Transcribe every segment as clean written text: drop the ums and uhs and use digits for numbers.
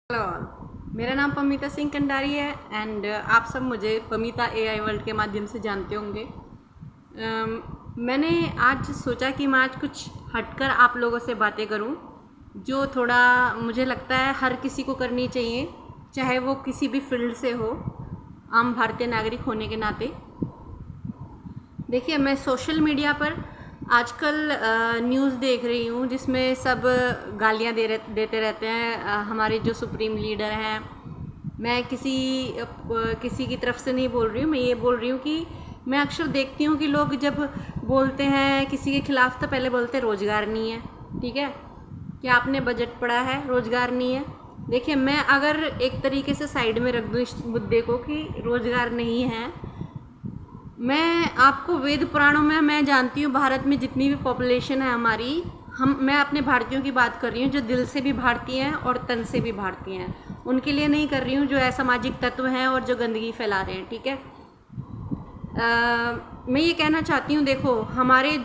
Hello all, मेरा नाम पमीता सिंह कंडारी है एंड आप सब मुझे पमीता एआई वर्ल्ड के माध्यम से जानते होंगे। मैंने आज सोचा कि मैं आज कुछ हटकर आप लोगों से बातें करूं, जो थोड़ा मुझे लगता है हर किसी को करनी चाहिए, चाहे वो किसी भी फील्ड से हो, आम भारतीय नागरिक होने के नाते। देखिए, मैं सोशल मीडिया पर आजकल न्यूज़ देख रही हूँ जिसमें सब गालियाँ देते रहते हैं हमारे जो सुप्रीम लीडर हैं। मैं किसी की तरफ से नहीं बोल रही हूँ, मैं ये बोल रही हूँ कि मैं अक्सर देखती हूँ कि लोग जब बोलते हैं किसी के खिलाफ तो पहले बोलते हैं रोज़गार नहीं है। ठीक है, क्या आपने बजट पढ़ा है? रोज़गार नहीं है। देखिए, मैं अगर एक तरीके से साइड में रख दूँ इस मुद्दे को कि रोज़गार नहीं है, मैं आपको वेद पुराणों में मैं जानती हूँ भारत में जितनी भी पॉपुलेशन है हमारी, मैं अपने भारतीयों की बात कर रही हूँ जो दिल से भी भारतीय हैं और तन से भी भारतीय हैं। उनके लिए नहीं कर रही हूँ जो असामाजिक तत्व हैं और जो गंदगी फैला रहे हैं। ठीक है, मैं ये कहना चाहती हूँ, देखो हमारे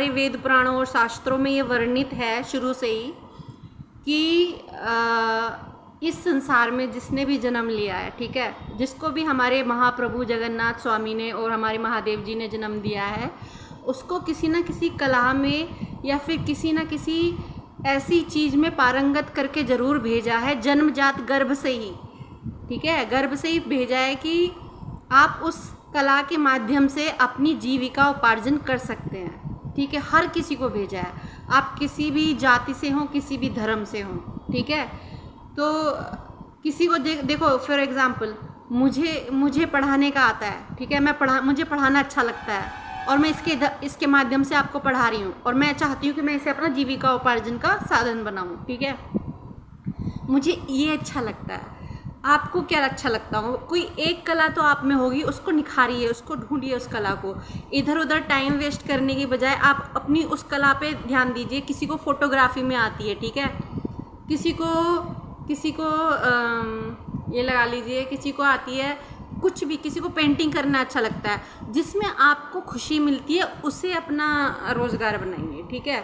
वेद पुराणों और शास्त्रों में ये वर्णित है शुरू से ही कि इस संसार में जिसने भी जन्म लिया है, ठीक है, जिसको भी हमारे महाप्रभु जगन्नाथ स्वामी ने और हमारे महादेव जी ने जन्म दिया है, उसको किसी न किसी कला में या फिर किसी न किसी ऐसी चीज़ में पारंगत करके ज़रूर भेजा है, जन्मजात गर्भ से ही। ठीक है, गर्भ से ही भेजा है कि आप उस कला के माध्यम से अपनी जीविका उपार्जन कर सकते हैं। ठीक है, हर किसी को भेजा है, आप किसी भी जाति से हों, किसी भी धर्म से हों। ठीक है, तो किसी को देखो, फॉर एग्ज़ाम्पल मुझे पढ़ाने का आता है। ठीक है, मुझे पढ़ाना अच्छा लगता है और मैं इसके माध्यम से आपको पढ़ा रही हूँ और मैं चाहती हूँ कि मैं इसे अपना जीविका उपार्जन का साधन बनाऊँ। ठीक है, मुझे ये अच्छा लगता है। आपको क्या अच्छा लगता हो? कोई एक कला तो आप में होगी, उसको निखारिए, उसको ढूंढिए, उस कला को। इधर उधर टाइम वेस्ट करने की बजाय आप अपनी उस कला पे ध्यान दीजिए। किसी को फोटोग्राफी में आती है, ठीक है, किसी को ये लगा लीजिए, किसी को आती है कुछ भी, किसी को पेंटिंग करना अच्छा लगता है, जिसमें आपको खुशी मिलती है उसे अपना रोज़गार बनाइए। ठीक है,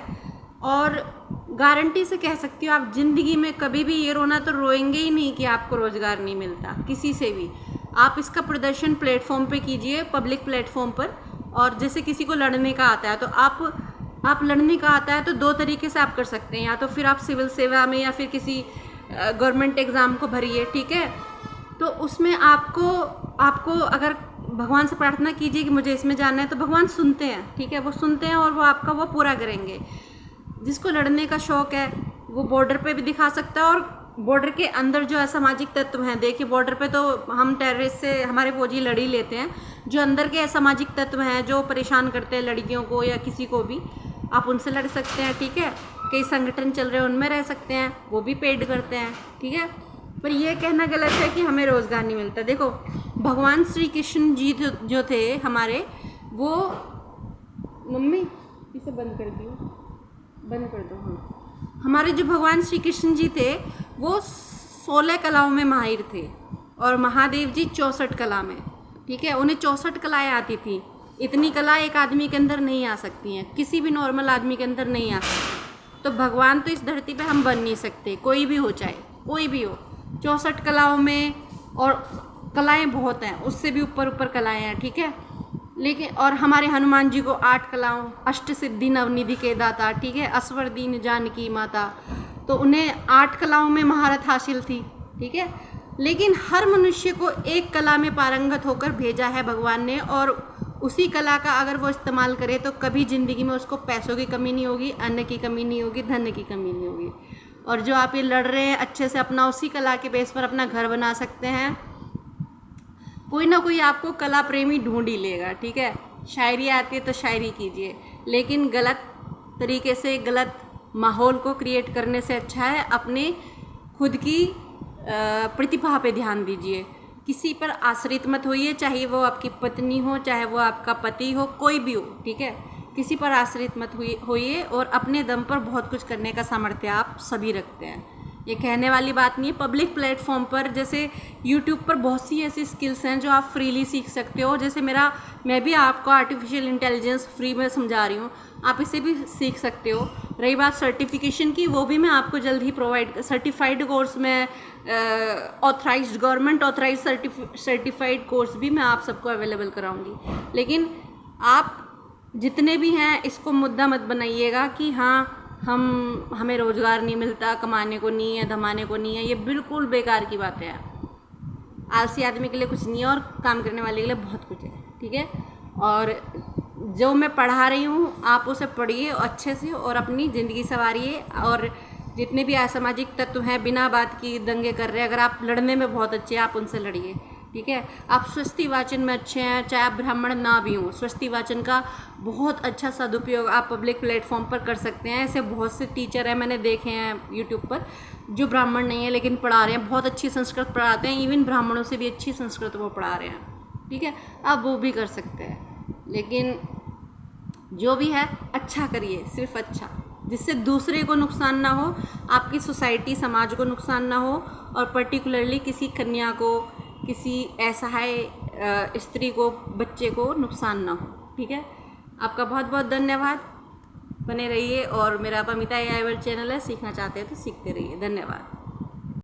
और गारंटी से कह सकती हूँ आप ज़िंदगी में कभी भी ये रोना तो रोएंगे ही नहीं कि आपको रोज़गार नहीं मिलता किसी से भी। आप इसका प्रदर्शन प्लेटफॉर्म पे कीजिए, पब्लिक प्लेटफॉर्म पर। और जैसे किसी को लड़ने का आता है तो आप लड़ने का आता है तो दो तरीके से आप कर सकते हैं, या तो फिर आप सिविल सेवा में या फिर किसी गवर्नमेंट एग्ज़ाम को भरिए। ठीक है, तो उसमें आपको अगर भगवान से प्रार्थना कीजिए कि मुझे इसमें जाना है, तो भगवान सुनते हैं। ठीक है, वो सुनते हैं और वो आपका वो पूरा करेंगे। जिसको लड़ने का शौक़ है वो बॉर्डर पे भी दिखा सकता है, और बॉर्डर के अंदर जो असामाजिक तत्व हैं, देखिए बॉर्डर पे तो हम टेररिस्ट से हमारे फौजी लड़ ही लेते हैं। जो अंदर के असामाजिक तत्व हैं जो परेशान करते हैं लड़कियों को या किसी को भी, आप उनसे लड़ सकते हैं। ठीक है, कई संगठन चल रहे हैं उनमें रह सकते हैं, वो भी पेड करते हैं। ठीक है, पर यह कहना गलत है कि हमें रोज़गार नहीं मिलता। देखो, भगवान श्री कृष्ण जी जो थे हमारे, वो मम्मी इसे बंद कर दियो, बंद कर दो। हाँ, हमारे जो भगवान श्री कृष्ण जी थे वो 16 कलाओं में माहिर थे और महादेव जी 64 कला में। ठीक है, उन्हें 64 कलाएँ आती थी। इतनी कला एक आदमी के अंदर नहीं आ सकती हैं, किसी भी नॉर्मल आदमी के अंदर नहीं आ सकती। तो भगवान तो इस धरती पे हम बन नहीं सकते, कोई भी हो, चाहे कोई भी हो। 64 कलाओं में, और कलाएँ बहुत हैं, उससे भी ऊपर कलाएँ हैं। ठीक है, लेकिन और हमारे हनुमान जी को 8 कलाओं, अष्ट सिद्धि नवनिधि के दाता, ठीक है, असवर दीन जानकी माता, तो उन्हें 8 कलाओं में महारत हासिल थी। ठीक है, लेकिन हर मनुष्य को एक कला में पारंगत होकर भेजा है भगवान ने, और उसी कला का अगर वो इस्तेमाल करे तो कभी ज़िंदगी में उसको पैसों की कमी नहीं होगी, अन्न की कमी नहीं होगी, धन की कमी नहीं होगी। और जो आप ये लड़ रहे हैं, अच्छे से अपना उसी कला के बेस पर अपना घर बना सकते हैं। कोई ना कोई आपको कला प्रेमी ढूंढ ही लेगा। ठीक है, शायरी आती है तो शायरी कीजिए, लेकिन गलत तरीके से गलत माहौल को क्रिएट करने से अच्छा है अपने खुद की प्रतिभा पे ध्यान दीजिए। किसी पर आश्रित मत होइए, चाहे वो आपकी पत्नी हो, चाहे वो आपका पति हो, कोई भी हो। ठीक है, किसी पर आश्रित मत होइए, और अपने दम पर बहुत कुछ करने का सामर्थ्य आप सभी रखते हैं। ये कहने वाली बात नहीं है। पब्लिक प्लेटफॉर्म पर जैसे यूट्यूब पर बहुत सी ऐसी स्किल्स हैं जो आप फ्रीली सीख सकते हो। जैसे मैं भी आपको आर्टिफिशियल इंटेलिजेंस फ्री में समझा रही हूँ, आप इसे भी सीख सकते हो। रही बात सर्टिफिकेशन की, वो भी मैं आपको जल्द ही प्रोवाइड, सर्टिफाइड कोर्स में authorised, government authorise certified course भी मैं आप सबको अवेलेबल कराऊंगी। लेकिन आप जितने भी हैं इसको मुद्दा मत बनाइएगा कि हाँ हमें रोज़गार नहीं मिलता, कमाने को नहीं है, धमाने को नहीं है। ये बिल्कुल बेकार की बात है। आलसी आदमी के लिए कुछ नहीं है और काम करने वाले के लिए बहुत कुछ है, ठीक है। और जो मैं पढ़ा रही हूँ आप उसे पढ़िए अच्छे से और अपनी ज़िंदगी संवारिए। और जितने भी असामाजिक तत्व हैं बिना बात की दंगे कर रहे हैं, अगर आप लड़ने में बहुत अच्छे हैं आप उनसे लड़िए, ठीक है। आप स्वस्ति वाचन में अच्छे हैं, चाहे आप ब्राह्मण ना भी हों, स्वस्ति वाचन का बहुत अच्छा सदुपयोग आप पब्लिक प्लेटफॉर्म पर कर सकते हैं। ऐसे बहुत से टीचर हैं मैंने देखे हैं यूट्यूब पर जो ब्राह्मण नहीं है लेकिन पढ़ा रहे हैं, बहुत अच्छी संस्कृत पढ़ाते हैं, इवन ब्राह्मणों से भी अच्छी संस्कृत वो पढ़ा रहे हैं, ठीक है। आप वो भी कर सकते हैं, लेकिन जो भी है अच्छा करिए, सिर्फ अच्छा, जिससे दूसरे को नुकसान ना हो, आपकी सोसाइटी समाज को नुकसान ना हो, और पर्टिकुलरली किसी कन्या को, किसी असहाय स्त्री को, बच्चे को नुकसान ना हो, ठीक है। आपका बहुत बहुत धन्यवाद। बने रहिए और मेरा पमिता AI वर्ल्ड चैनल है, सीखना चाहते हैं तो सीखते रहिए। धन्यवाद।